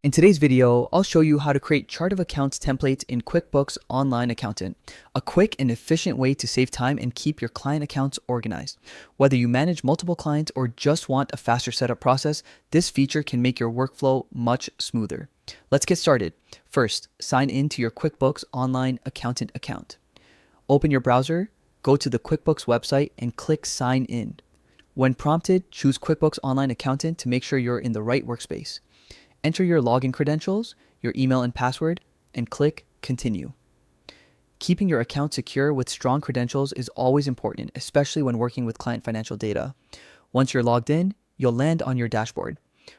In today's video, I'll show you how to create chart of accounts templates in QuickBooks Online Accountant, a quick and efficient way to save time and keep your client accounts organized. Whether you manage multiple clients or just want a faster setup process, this feature can make your workflow much smoother. Let's get started. First, sign in to your QuickBooks Online Accountant account. Open your browser, go to the QuickBooks website and click Sign In. When prompted, choose QuickBooks Online Accountant to make sure you're in the right workspace. Enter your login credentials, your email and password, and click Continue. Keeping your account secure with strong credentials is always important, especially when working with client financial data. Once you're logged in, you'll land on your dashboard.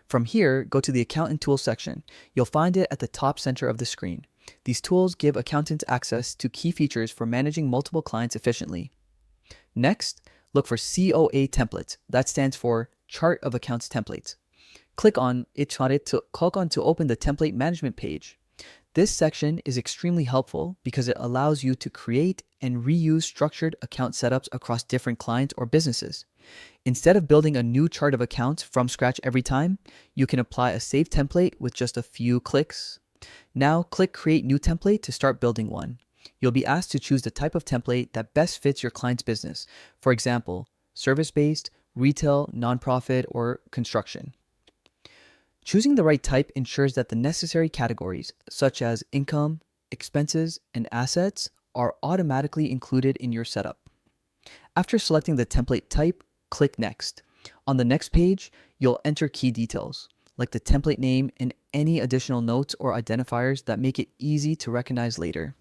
From here, go to the Accountant Tools section. You'll find it at the top center of the screen. These tools give accountants access to key features for managing multiple clients efficiently. Next, look for COA Templates. That stands for Chart of Accounts Templates. Click on it to open the template management page. This section is extremely helpful because it allows you to create and reuse structured account setups across different clients or businesses. Instead of building a new chart of accounts from scratch every time, you can apply a saved template with just a few clicks. Now click Create New Template to start building one. You'll be asked to choose the type of template that best fits your client's business. For example, service-based, retail, nonprofit, or construction. Choosing the right type ensures that the necessary categories, such as income, expenses, and assets, are automatically included in your setup. After selecting the template type, click Next. On the next page, you'll enter key details, like the template name and any additional notes or identifiers that make it easy to recognize later.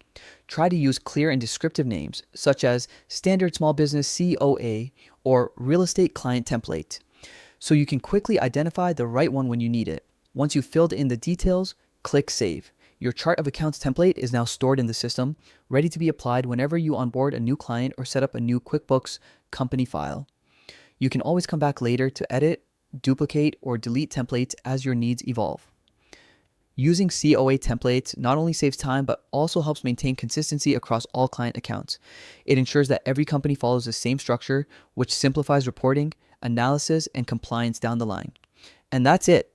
Try to use clear and descriptive names, such as Standard Small Business COA or Real Estate Client Template, so you can quickly identify the right one when you need it. Once you've filled in the details, click Save. Your chart of accounts template is now stored in the system, ready to be applied whenever you onboard a new client or set up a new QuickBooks company file. You can always come back later to edit, duplicate, or delete templates as your needs evolve. Using COA templates not only saves time, but also helps maintain consistency across all client accounts. It ensures that every company follows the same structure, which simplifies reporting, analysis, and compliance down the line. And that's it.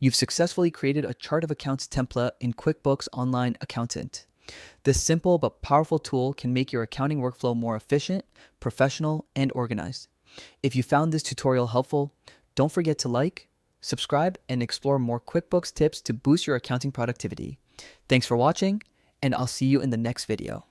You've successfully created a chart of accounts template in QuickBooks Online Accountant. This simple but powerful tool can make your accounting workflow more efficient, professional, and organized. If you found this tutorial helpful, don't forget to like, subscribe, and explore more QuickBooks tips to boost your accounting productivity. Thanks for watching, and I'll see you in the next video.